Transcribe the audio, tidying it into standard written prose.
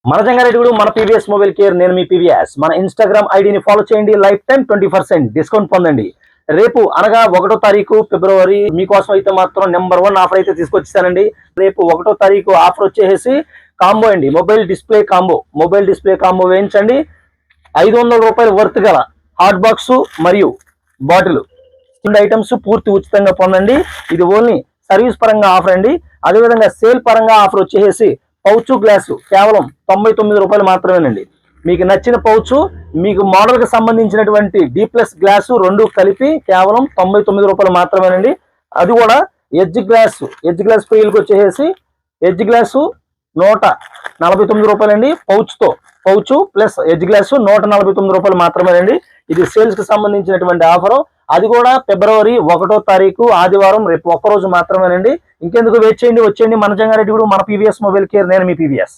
మన జంగారెడ్డి మన PVS mobile care, నేను మీ పీవీఎస్. మన ఇన్స్టాగ్రామ్ ఐడిని ఫాలో చేయండి. లైఫ్ టైం 20% డిస్కౌంట్ పొందండి. రేపు అనగా 1వ తారీఖు ఫిబ్రవరి మీకోసం అయితే మాత్రం నెంబర్ 1 ఆఫర్ అయితే తీసుకొచ్చేసానండి. రేపు 1వ తారీఖు ఆఫర్ వచ్చేసి కాంబో అండి, మొబైల్ డిస్ప్లే కాంబో వేయించండి. 500 రూపాయల వర్త్ గల హాట్ బాక్స్ మరియు బాటిల్ ఐటమ్స్ పూర్తి ఉచితంగా పొందండి. ఇది ఓన్లీ సర్వీస్ పరంగా ఆఫర్ అండి. అదేవిధంగా సేల్ పరంగా ఆఫర్ వచ్చేసి పౌచ్ గ్లాసు కేవలం 99 రూపాయలు మాత్రమేనండి. మీకు నచ్చిన పౌచ్, మీకు మోడల్ కి సంబంధించినటువంటి D+ గ్లాసు రెండు కలిపి కేవలం 99 రూపాయలు మాత్రమేనండి. అది కూడా ఎడ్జ్ గ్లాస్ పెయిల్కి వచ్చేసి ఎడ్జ్ గ్లాసు 149 రూపాయలండి. పౌచ్ ప్లస్ ఎడ్జ్ గ్లాసు 149 రూపాయలు మాత్రమేనండి. ఇది సేల్స్ కి సంబంధించినటువంటి ఆఫరు. అది కూడా ఫిబ్రవరి 1వ తారీఖు ఆదివారం, రేపు ఒక్కరోజు మాత్రమేనండి. ఇంకెందుకు వెయిట్ చేయండి, వచ్చేయండి మన జంగారెడ్డి మన పీవీఎస్ మొబైల్ కేర్, నేను మీ పీవీఎస్.